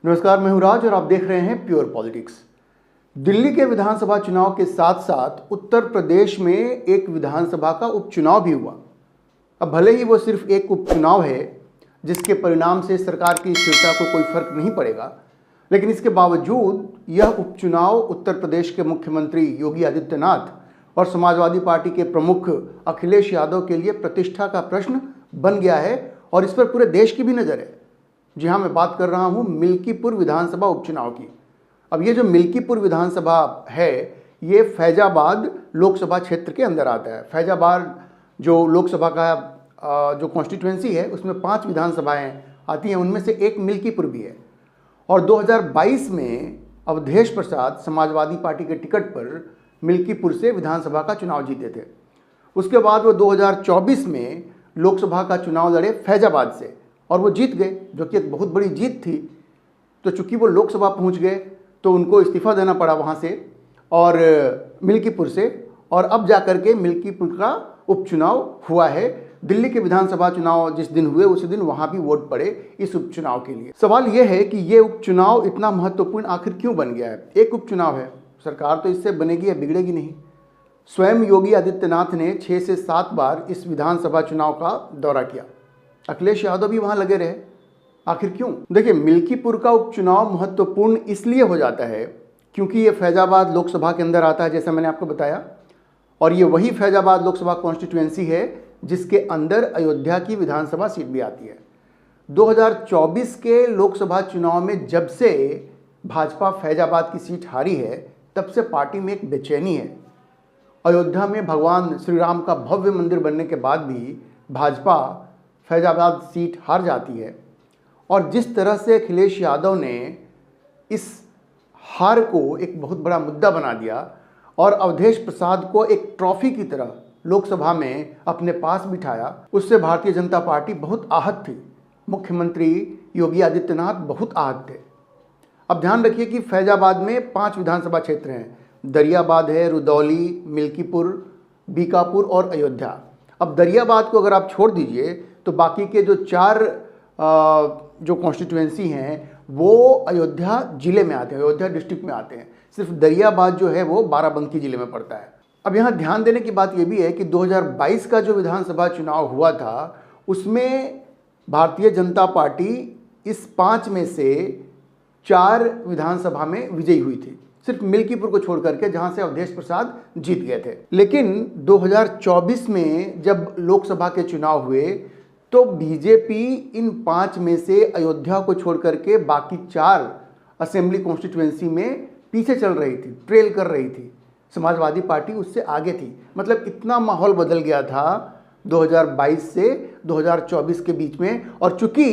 नमस्कार, मैं हूं राज और आप देख रहे हैं प्योर पॉलिटिक्स। दिल्ली के विधानसभा चुनाव के साथ साथ उत्तर प्रदेश में एक विधानसभा का उपचुनाव भी हुआ। अब भले ही वो सिर्फ एक उपचुनाव है जिसके परिणाम से सरकार की स्थिरता को कोई फर्क नहीं पड़ेगा, लेकिन इसके बावजूद यह उपचुनाव उत्तर प्रदेश के मुख्यमंत्री योगी आदित्यनाथ और समाजवादी पार्टी के प्रमुख अखिलेश यादव के लिए प्रतिष्ठा का प्रश्न बन गया है और इस पर पूरे देश की भी नज़र है। जी हाँ, मैं बात कर रहा हूँ मिल्कीपुर विधानसभा उपचुनाव की। अब ये जो मिल्कीपुर विधानसभा है ये फैजाबाद लोकसभा क्षेत्र के अंदर आता है। फैजाबाद जो लोकसभा का जो कॉन्स्टिट्यूएंसी है उसमें 5 विधानसभाएं आती हैं, उनमें से एक मिल्कीपुर भी है। और 2022 में अवधेश प्रसाद समाजवादी पार्टी के टिकट पर मिल्कीपुर से विधानसभा का चुनाव जीते थे। उसके बाद वो 2024 में लोकसभा का चुनाव लड़े फैजाबाद से और वो जीत गए, जो कि एक बहुत बड़ी जीत थी। तो चूंकि वो लोकसभा पहुंच गए तो उनको इस्तीफा देना पड़ा वहाँ से और मिल्कीपुर से, और अब जाकर के मिल्कीपुर का उपचुनाव हुआ है। दिल्ली के विधानसभा चुनाव जिस दिन हुए उसी दिन वहाँ भी वोट पड़े इस उपचुनाव के लिए। सवाल ये है कि ये उपचुनाव इतना महत्वपूर्ण आखिर क्यों बन गया है? एक उपचुनाव है, सरकार तो इससे बनेगी या बिगड़ेगी नहीं। स्वयं योगी आदित्यनाथ ने 6 से 7 बार इस विधानसभा चुनाव का दौरा किया। अखिलेश यादव भी वहां लगे रहे। आखिर क्यों? देखिए, मिल्कीपुर का उपचुनाव महत्वपूर्ण इसलिए हो जाता है क्योंकि ये फैजाबाद लोकसभा के अंदर आता है, जैसा मैंने आपको बताया, और ये वही फैजाबाद लोकसभा कॉन्स्टिट्यूएंसी है जिसके अंदर अयोध्या की विधानसभा सीट भी आती है। 2024 के लोकसभा चुनाव में जब से भाजपा फैजाबाद की सीट हारी है तब से पार्टी में एक बेचैनी है। अयोध्या में भगवान श्री राम का भव्य मंदिर बनने के बाद भी भाजपा फैजाबाद सीट हार जाती है, और जिस तरह से अखिलेश यादव ने इस हार को एक बहुत बड़ा मुद्दा बना दिया और अवधेश प्रसाद को एक ट्रॉफी की तरह लोकसभा में अपने पास बिठाया, उससे भारतीय जनता पार्टी बहुत आहत थी। मुख्यमंत्री योगी आदित्यनाथ बहुत आहत थे। अब ध्यान रखिए कि फैजाबाद में 5 विधानसभा क्षेत्र हैं। दरियाबाद है, रुदौली, मिल्कीपुर, बीकापुर और अयोध्या। अब दरियाबाद को अगर आप छोड़ दीजिए तो बाकी के जो 4 जो कॉन्स्टिट्यूएंसी हैं वो अयोध्या जिले में आते हैं, अयोध्या डिस्ट्रिक्ट में आते हैं। सिर्फ दरियाबाद जो है वो बाराबंकी जिले में पड़ता है। अब यहाँ ध्यान देने की बात ये भी है कि 2022 का जो विधानसभा चुनाव हुआ था उसमें भारतीय जनता पार्टी इस 5 में से 4 विधानसभा में विजयी हुई थी, सिर्फ मिल्कीपुर को छोड़ करके, जहां से अवधेश प्रसाद जीत गए थे। लेकिन 2024 में जब लोकसभा के चुनाव हुए तो बीजेपी इन 5 में से अयोध्या को छोड़ करके बाकी 4 असेंबली कॉन्स्टिट्यूएंसी में पीछे चल रही थी, ट्रेल कर रही थी। समाजवादी पार्टी उससे आगे थी। मतलब इतना माहौल बदल गया था 2022 से 2024 के बीच में। और चूंकि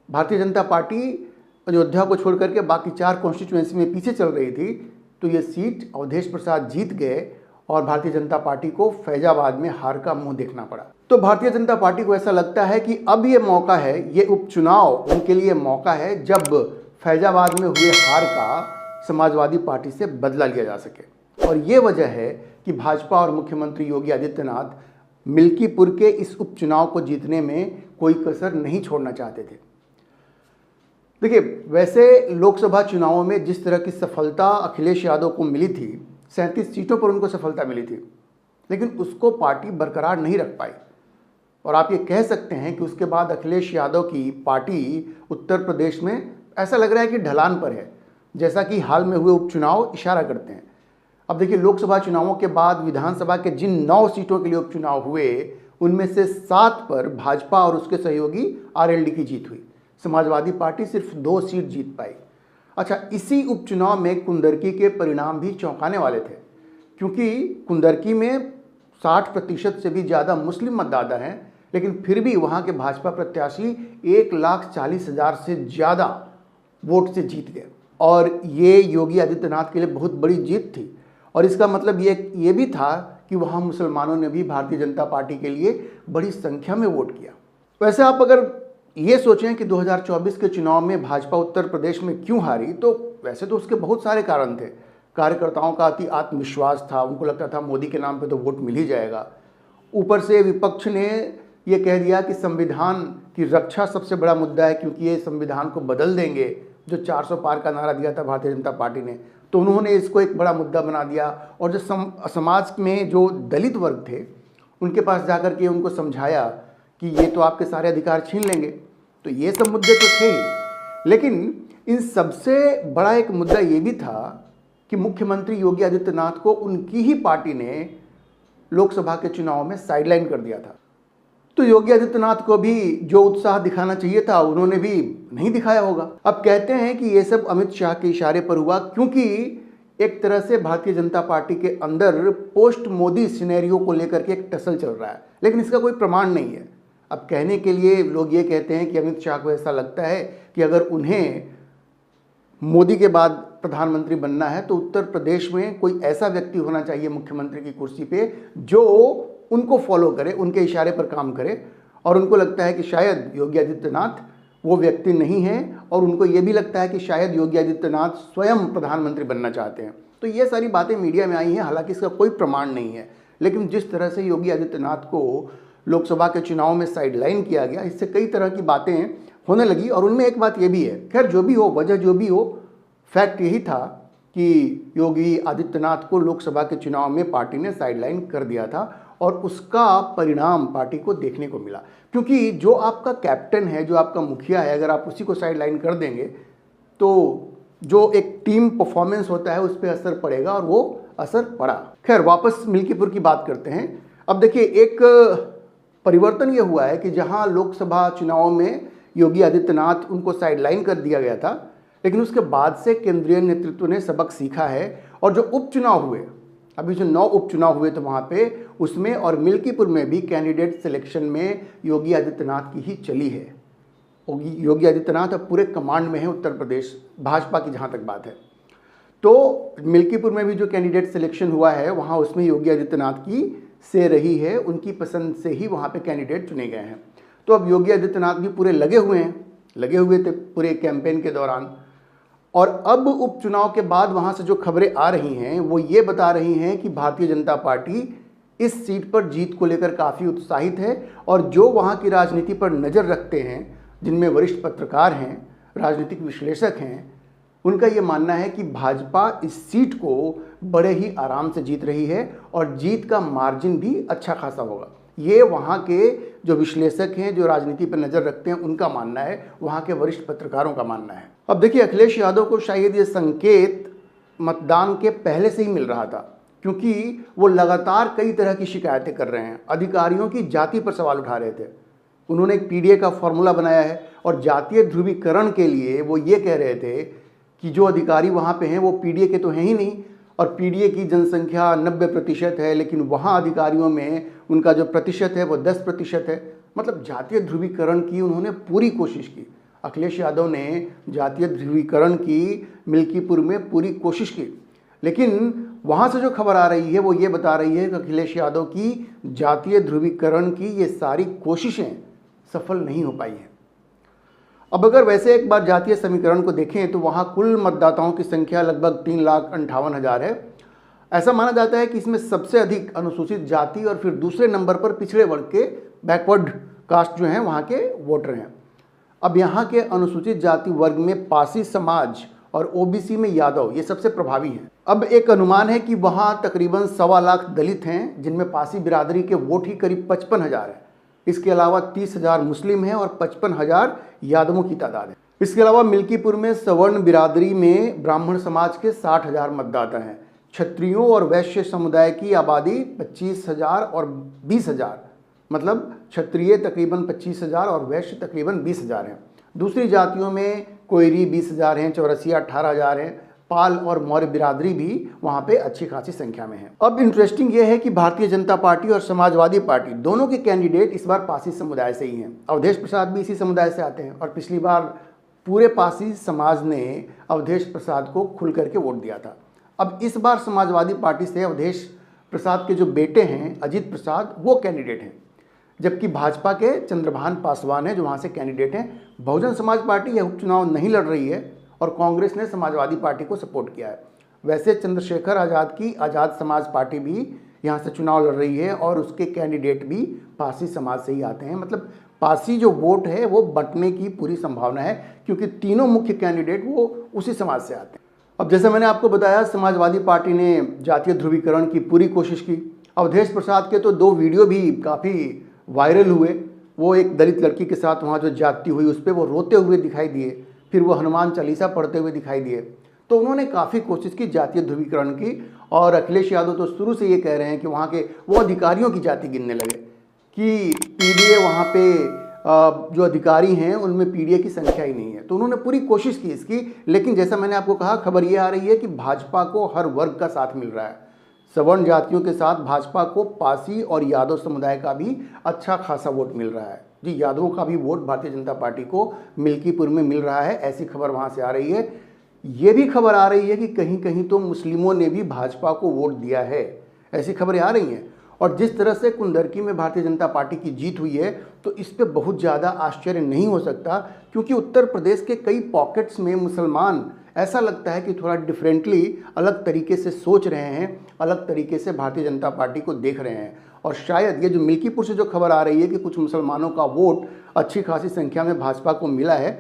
भारतीय जनता पार्टी अयोध्या को छोड़ करके बाकी 4 कॉन्स्टिट्यूएंसी में पीछे चल रही थी तो ये सीट अवधेश प्रसाद जीत गए और भारतीय जनता पार्टी को फैजाबाद में हार का मुंह देखना पड़ा। तो भारतीय जनता पार्टी को ऐसा लगता है कि अब ये मौका है, ये उपचुनाव उनके लिए मौका है जब फैजाबाद में हुए हार का समाजवादी पार्टी से बदला लिया जा सके। और ये वजह है कि भाजपा और मुख्यमंत्री योगी आदित्यनाथ मिल्कीपुर के इस उपचुनाव को जीतने में कोई कसर नहीं छोड़ना चाहते थे। देखिए, वैसे लोकसभा चुनावों में जिस तरह की सफलता अखिलेश यादव को मिली थी, 37 सीटों पर उनको सफलता मिली थी, लेकिन उसको पार्टी बरकरार नहीं रख पाई। और आप ये कह सकते हैं कि उसके बाद अखिलेश यादव की पार्टी उत्तर प्रदेश में ऐसा लग रहा है कि ढलान पर है, जैसा कि हाल में हुए उपचुनाव इशारा करते हैं। अब देखिए, लोकसभा चुनावों के बाद विधानसभा के जिन 9 सीटों के लिए उपचुनाव हुए उनमें से 7 पर भाजपा और उसके सहयोगी आरएलडी की जीत हुई। समाजवादी पार्टी सिर्फ 2 सीट जीत पाई। अच्छा, इसी उपचुनाव में कुंदरकी के परिणाम भी चौंकाने वाले थे, क्योंकि कुंदरकी में 60% से भी ज़्यादा मुस्लिम मतदाता हैं, लेकिन फिर भी वहाँ के भाजपा प्रत्याशी 1,40,000 से ज़्यादा वोट से जीत गए। और ये योगी आदित्यनाथ के लिए बहुत बड़ी जीत थी। और इसका मतलब ये भी था कि वहाँ मुसलमानों ने भी भारतीय जनता पार्टी के लिए बड़ी संख्या में वोट किया। वैसे आप अगर ये सोचें कि 2024 के चुनाव में भाजपा उत्तर प्रदेश में क्यों हारी, तो वैसे तो उसके बहुत सारे कारण थे। कार्यकर्ताओं का अति आत्मविश्वास था, उनको लगता था मोदी के नाम पे तो वोट मिल ही जाएगा। ऊपर से विपक्ष ने ये कह दिया कि संविधान की रक्षा सबसे बड़ा मुद्दा है, क्योंकि ये संविधान को बदल देंगे। जो 400 पार का नारा दिया था भारतीय जनता पार्टी ने, तो उन्होंने इसको एक बड़ा मुद्दा बना दिया। और जो समाज में जो दलित वर्ग थे उनके पास जाकर के उनको समझाया कि ये तो आपके सारे अधिकार छीन लेंगे। तो ये सब मुद्दे तो थे ही, लेकिन इन सबसे बड़ा एक मुद्दा ये भी था कि मुख्यमंत्री योगी आदित्यनाथ को उनकी ही पार्टी ने लोकसभा के चुनाव में साइडलाइन कर दिया था। तो योगी आदित्यनाथ को भी जो उत्साह दिखाना चाहिए था उन्होंने भी नहीं दिखाया होगा। अब कहते हैं कि ये सब अमित शाह के इशारे पर हुआ, क्योंकि एक तरह से भारतीय जनता पार्टी के अंदर पोस्ट मोदी सिनेरियो को लेकर के एक टसल चल रहा है, लेकिन इसका कोई प्रमाण नहीं है। अब कहने के लिए लोग ये कहते हैं कि अमित शाह को ऐसा लगता है कि अगर उन्हें मोदी के बाद प्रधानमंत्री बनना है तो उत्तर प्रदेश में कोई ऐसा व्यक्ति होना चाहिए मुख्यमंत्री की कुर्सी पे जो उनको फॉलो करे, उनके इशारे पर काम करे। और उनको लगता है कि शायद योगी आदित्यनाथ वो व्यक्ति नहीं है, और उनको ये भी लगता है कि शायद योगी आदित्यनाथ स्वयं प्रधानमंत्री बनना चाहते हैं। तो ये सारी बातें मीडिया में आई हैं, हालांकि इसका कोई प्रमाण नहीं है। लेकिन जिस तरह से योगी आदित्यनाथ को लोकसभा के चुनाव में साइडलाइन किया गया, इससे कई तरह की बातें होने लगी। और उनमें एक बात ये भी है, खैर जो भी हो, वजह जो भी हो, फैक्ट यही था कि योगी आदित्यनाथ को लोकसभा के चुनाव में पार्टी ने साइडलाइन कर दिया था, और उसका परिणाम पार्टी को देखने को मिला। क्योंकि जो आपका कैप्टन है, जो आपका मुखिया है, अगर आप उसी को साइडलाइन कर देंगे तो जो एक टीम परफॉर्मेंस होता है उस पर असर पड़ेगा, और वो असर पड़ा। खैर वापस मिल्कीपुर की बात करते हैं। अब देखिए, एक परिवर्तन ये हुआ है कि जहां लोकसभा चुनाव में योगी आदित्यनाथ उनको साइडलाइन कर दिया गया था, लेकिन उसके बाद से केंद्रीय नेतृत्व ने सबक सीखा है। और जो उपचुनाव हुए, अभी जो 9 उपचुनाव हुए थे वहाँ पे, उसमें और मिल्कीपुर में भी कैंडिडेट सिलेक्शन में योगी आदित्यनाथ की ही चली है। योगी आदित्यनाथ अब पूरे कमांड में है उत्तर प्रदेश भाजपा की, जहाँ तक बात है। तो मिल्कीपुर में भी जो कैंडिडेट सिलेक्शन हुआ है वहाँ, उसमें योगी आदित्यनाथ की से रही है, उनकी पसंद से ही वहाँ पे कैंडिडेट चुने गए हैं। तो अब योगी आदित्यनाथ भी पूरे लगे हुए थे पूरे कैंपेन के दौरान। और अब उपचुनाव के बाद वहाँ से जो खबरें आ रही हैं वो ये बता रही हैं कि भारतीय जनता पार्टी इस सीट पर जीत को लेकर काफ़ी उत्साहित है। और जो वहाँ की राजनीति पर नज़र रखते हैं, जिनमें वरिष्ठ पत्रकार हैं, राजनीतिक विश्लेषक हैं, उनका ये मानना है कि भाजपा इस सीट को बड़े ही आराम से जीत रही है, और जीत का मार्जिन भी अच्छा खासा होगा। ये वहाँ के जो विश्लेषक हैं, जो राजनीति पर नज़र रखते हैं, उनका मानना है, वहाँ के वरिष्ठ पत्रकारों का मानना है। अब देखिए, अखिलेश यादव को शायद ये संकेत मतदान के पहले से ही मिल रहा था, क्योंकि वो लगातार कई तरह की शिकायतें कर रहे हैं। अधिकारियों की जाति पर सवाल उठा रहे थे। उन्होंने एक पीडीए का फॉर्मूला बनाया है, और जातीय ध्रुवीकरण के लिए वो ये कह रहे थे कि जो अधिकारी वहाँ पे हैं वो पीडीए के तो हैं ही नहीं, और पीडीए की जनसंख्या 90% है, लेकिन वहाँ अधिकारियों में उनका जो प्रतिशत है वो 10% है। मतलब जातीय ध्रुवीकरण की उन्होंने पूरी कोशिश की। अखिलेश यादव ने जातीय ध्रुवीकरण की मिल्कीपुर में पूरी कोशिश की, लेकिन वहाँ से जो खबर आ रही है वो ये बता रही है कि अखिलेश यादव की जातीय ध्रुवीकरण की ये सारी कोशिशें सफल नहीं हो पाई हैं। अब अगर वैसे एक बार जातीय समीकरण को देखें तो वहाँ कुल मतदाताओं की संख्या लगभग 3,58,000 है। ऐसा माना जाता है कि इसमें सबसे अधिक अनुसूचित जाति और फिर दूसरे नंबर पर पिछड़े वर्ग के बैकवर्ड कास्ट जो हैं वहाँ के वोटर हैं। अब यहाँ के अनुसूचित जाति वर्ग में पासी समाज और ओबीसी में यादव ये सबसे प्रभावी हैं। अब एक अनुमान है कि वहाँ तकरीबन 1.25 लाख दलित हैं, जिनमें पासी बिरादरी के वोट ही करीब 55,000 है। इसके अलावा 30,000 मुस्लिम हैं और 55,000 यादवों की तादाद है। इसके अलावा मिल्कीपुर में सवर्ण बिरादरी में ब्राह्मण समाज के 60,000 मतदाता हैं। क्षत्रियों और वैश्य समुदाय की आबादी 25,000 और 20,000, मतलब क्षत्रिय तकरीबन 25,000 और वैश्य तकरीबन 20,000 हैं। दूसरी जातियों में कोयरी 20,000 हैं, चौरसिया 18,000 हैं, पाल और मौर्य बिरादरी भी वहाँ पे अच्छी खासी संख्या में है। अब इंटरेस्टिंग ये है कि भारतीय जनता पार्टी और समाजवादी पार्टी दोनों के कैंडिडेट इस बार पासी समुदाय से ही हैं। अवधेश प्रसाद भी इसी समुदाय से आते हैं, और पिछली बार पूरे पासी समाज ने अवधेश प्रसाद को खुल करके वोट दिया था। अब इस बार समाजवादी पार्टी से अवधेश प्रसाद के जो बेटे हैं अजीत प्रसाद, वो कैंडिडेट हैं, जबकि भाजपा के चंद्रभान पासवान है जो वहाँ से कैंडिडेट हैं। बहुजन समाज पार्टी यह उपचुनाव नहीं लड़ रही है, और कांग्रेस ने समाजवादी पार्टी को सपोर्ट किया है। वैसे चंद्रशेखर आज़ाद की आज़ाद समाज पार्टी भी यहाँ से चुनाव लड़ रही है और उसके कैंडिडेट भी पारसी समाज से ही आते हैं। मतलब पारसी जो वोट है वो बंटने की पूरी संभावना है, क्योंकि तीनों मुख्य कैंडिडेट वो उसी समाज से आते हैं। अब जैसे मैंने आपको बताया, समाजवादी पार्टी ने जातीय ध्रुवीकरण की पूरी कोशिश की। अवधेश प्रसाद के तो 2 वीडियो भी काफ़ी वायरल हुए। वो एक दलित लड़की के साथ वहाँ जो जाति हुई उस पर वो रोते हुए दिखाई दिए, फिर वो हनुमान चालीसा पढ़ते हुए दिखाई दिए। तो उन्होंने काफ़ी कोशिश की जातीय ध्रुवीकरण की, और अखिलेश यादव तो शुरू से ये कह रहे हैं कि वहाँ के वो अधिकारियों की जाति गिनने लगे कि पीडीए वहाँ पे जो अधिकारी हैं उनमें पीडीए की संख्या ही नहीं है। तो उन्होंने पूरी कोशिश की इसकी, लेकिन जैसा मैंने आपको कहा, खबर ये आ रही है कि भाजपा को हर वर्ग का साथ मिल रहा है। सवर्ण जातियों के साथ भाजपा को पारसी और यादव समुदाय का भी अच्छा खासा वोट मिल रहा है। जी, यादवों का भी वोट भारतीय जनता पार्टी को मिल्कीपुर में मिल रहा है, ऐसी खबर वहाँ से आ रही है। ये भी खबर आ रही है कि कहीं कहीं तो मुस्लिमों ने भी भाजपा को वोट दिया है, ऐसी खबरें आ रही हैं। और जिस तरह से कुंदरकी में भारतीय जनता पार्टी की जीत हुई है, तो इस पे बहुत ज़्यादा आश्चर्य नहीं हो सकता, क्योंकि उत्तर प्रदेश के कई पॉकेट्स में मुसलमान ऐसा लगता है कि थोड़ा डिफरेंटली अलग तरीके से सोच रहे हैं, अलग तरीके से भारतीय जनता पार्टी को देख रहे हैं। और शायद ये जो मिल्कीपुर से जो खबर आ रही है कि कुछ मुसलमानों का वोट अच्छी खासी संख्या में भाजपा को मिला है,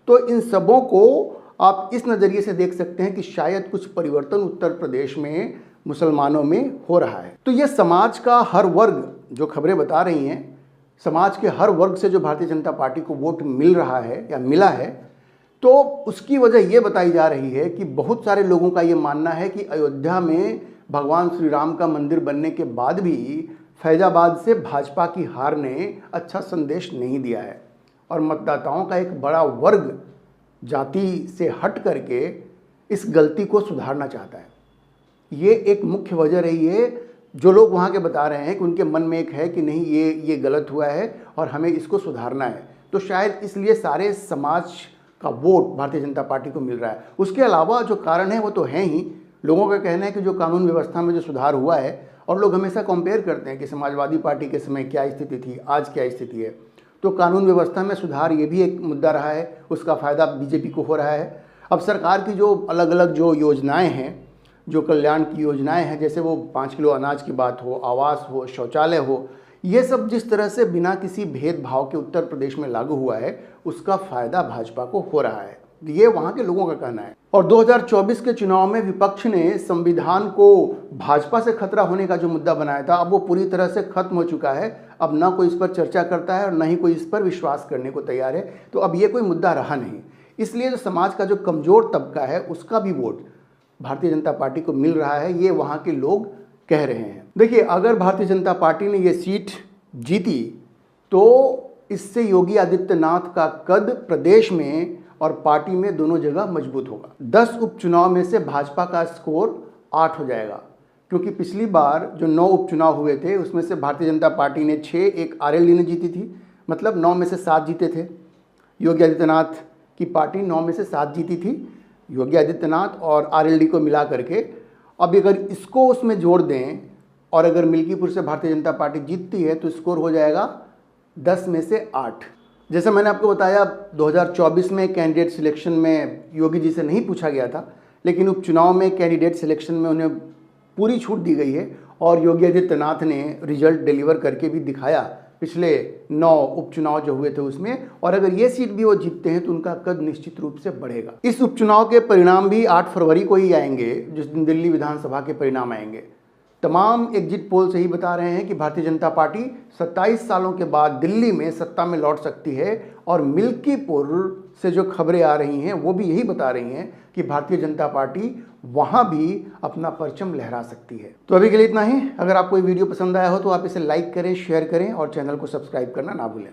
तो इन सबों को आप इस नज़रिए से देख सकते हैं कि शायद कुछ परिवर्तन उत्तर प्रदेश में मुसलमानों में हो रहा है। तो ये समाज का हर वर्ग, जो खबरें बता रही हैं, समाज के हर वर्ग से जो भारतीय जनता पार्टी को वोट मिल रहा है या मिला है, तो उसकी वजह ये बताई जा रही है कि बहुत सारे लोगों का ये मानना है कि अयोध्या में भगवान श्री राम का मंदिर बनने के बाद भी फैजाबाद से भाजपा की हार ने अच्छा संदेश नहीं दिया है, और मतदाताओं का एक बड़ा वर्ग जाति से हट करके इस गलती को सुधारना चाहता है। ये एक मुख्य वजह रही है। जो लोग वहाँ के बता रहे हैं कि उनके मन में एक है कि नहीं, ये गलत हुआ है और हमें इसको सुधारना है, तो शायद इसलिए सारे समाज का वोट भारतीय जनता पार्टी को मिल रहा है। उसके अलावा जो कारण है वो तो है ही। लोगों का कहना है कि जो कानून व्यवस्था में जो सुधार हुआ है, और लोग हमेशा कंपेयर करते हैं कि समाजवादी पार्टी के समय क्या स्थिति थी, आज क्या स्थिति है, तो कानून व्यवस्था में सुधार ये भी एक मुद्दा रहा है, उसका फ़ायदा बीजेपी को हो रहा है। अब सरकार की जो अलग अलग जो योजनाएं हैं, जो कल्याण की योजनाएं हैं, जैसे वो 5 किलो अनाज की बात हो, आवास हो, शौचालय हो, ये सब जिस तरह से बिना किसी भेदभाव के उत्तर प्रदेश में लागू हुआ है, उसका फ़ायदा भाजपा को हो रहा है, ये वहाँ के लोगों का कहना है। और 2024 के चुनाव में विपक्ष ने संविधान को भाजपा से खतरा होने का जो मुद्दा बनाया था, अब वो पूरी तरह से खत्म हो चुका है। अब ना कोई इस पर चर्चा करता है और ना ही कोई इस पर विश्वास करने को तैयार है। तो अब ये कोई मुद्दा रहा नहीं। इसलिए जो समाज का जो कमज़ोर तबका है उसका भी वोट भारतीय जनता पार्टी को मिल रहा है, ये वहाँ के लोग कह रहे हैं। देखिए, अगर भारतीय जनता पार्टी ने ये सीट जीती तो इससे योगी आदित्यनाथ का कद प्रदेश में और पार्टी में दोनों जगह मजबूत होगा। 10 उपचुनाव में से भाजपा का स्कोर 8 हो जाएगा, क्योंकि पिछली बार जो 9 उपचुनाव हुए थे उसमें से भारतीय जनता पार्टी ने 6, एक आरएलडी ने जीती थी, मतलब 9 में से 7 जीते थे। योगी आदित्यनाथ की पार्टी 9 में से 7 जीती थी, योगी आदित्यनाथ और आरएलडी को मिला करके। अब अगर इसको उसमें जोड़ दें और अगर मिल्कीपुर से भारतीय जनता पार्टी जीतती है तो स्कोर हो जाएगा 10 में से 8। जैसे मैंने आपको बताया, 2024 में कैंडिडेट सिलेक्शन में योगी जी से नहीं पूछा गया था, लेकिन उपचुनाव में कैंडिडेट सिलेक्शन में उन्हें पूरी छूट दी गई है और योगी आदित्यनाथ ने रिजल्ट डिलीवर करके भी दिखाया पिछले 9 उपचुनाव जो हुए थे उसमें। और अगर ये सीट भी वो जीतते हैं तो उनका कद निश्चित रूप से बढ़ेगा। इस उपचुनाव के परिणाम भी 8 फरवरी को ही आएंगे, जिस दिन दिल्ली विधानसभा के परिणाम आएंगे। तमाम एग्जिट पोल से ही बता रहे हैं कि भारतीय जनता पार्टी 27 सालों के बाद दिल्ली में सत्ता में लौट सकती है। और मिल्कीपुर से जो खबरें आ रही हैं वो भी यही बता रही हैं कि भारतीय जनता पार्टी वहां भी अपना परचम लहरा सकती है। तो अभी के लिए इतना ही। अगर आपको ये वीडियो पसंद आया हो तो आप इसे लाइक करें, शेयर करें और चैनल को सब्सक्राइब करना ना भूलें।